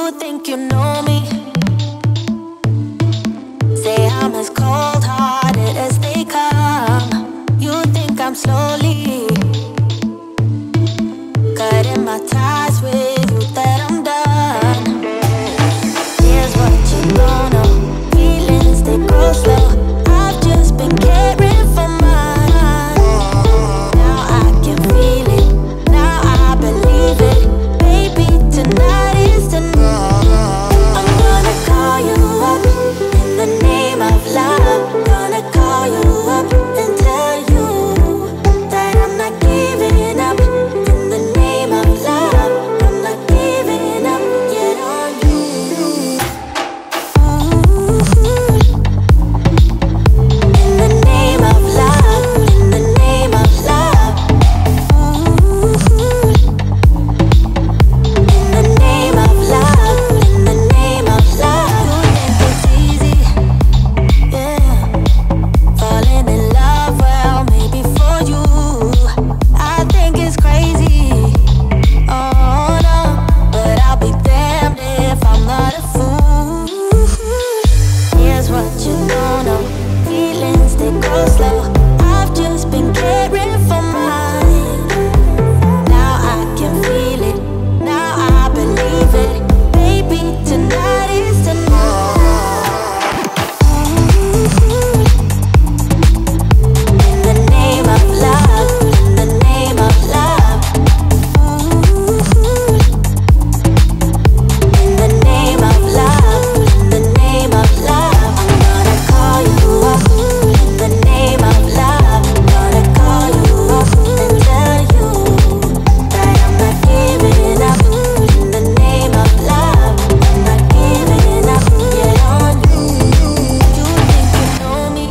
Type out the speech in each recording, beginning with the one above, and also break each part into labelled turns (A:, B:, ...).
A: You think you know me. Say I'm as cold-hearted as they come. You think I'm slowly cutting my ties with you, that I'm done. Here's what you don't know. Feelings, they grow slow. I've just been caring for mine. Now I can feel it. Now I believe it. Baby, tonight is the night. I'm gonna call you up in the name of love. Gonna call you up and tell you that I'm not giving up. In the name of love, I'm not giving up yet on you. In the name of love, in the name of love. In the name of love, in the name of love. You think it's easy, yeah, falling in love, well, maybe for you. I think it's crazy, oh no, but I'll be damned if I'm not a fool. Here's what you don't know. Feelings, they go slow. I've just been caring for mine. Now I can feel it. Now I believe it. Baby, tonight is the night. In the name of love, in the name of love. In the name of love, in the name of love. I'm gonna call you up in the name of love. Gonna call you up and tell you that I'm not giving up. In the name of love, I'm not giving up yet on you. You think you know me?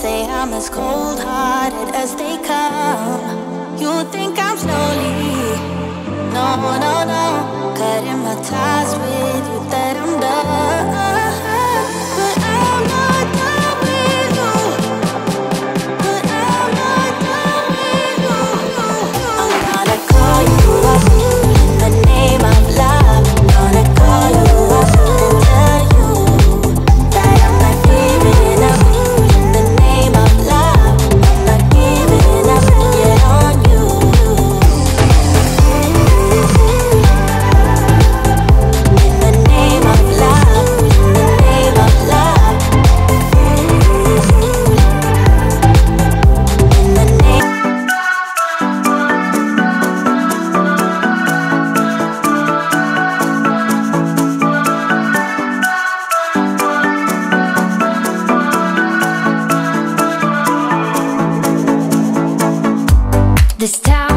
A: Say I'm as cold-hearted as they come. You think I'm slowly, no, no, no, cutting my ties with you, that I'm done. But I'm not done with you. But I'm not done with you. I'm gonna call you up in the name of love. Gonna call you up and tell you that I'm not giving up. In the name of love, I'm not giving up yet on you. In the name of love, in the name of love. In the name.
B: This town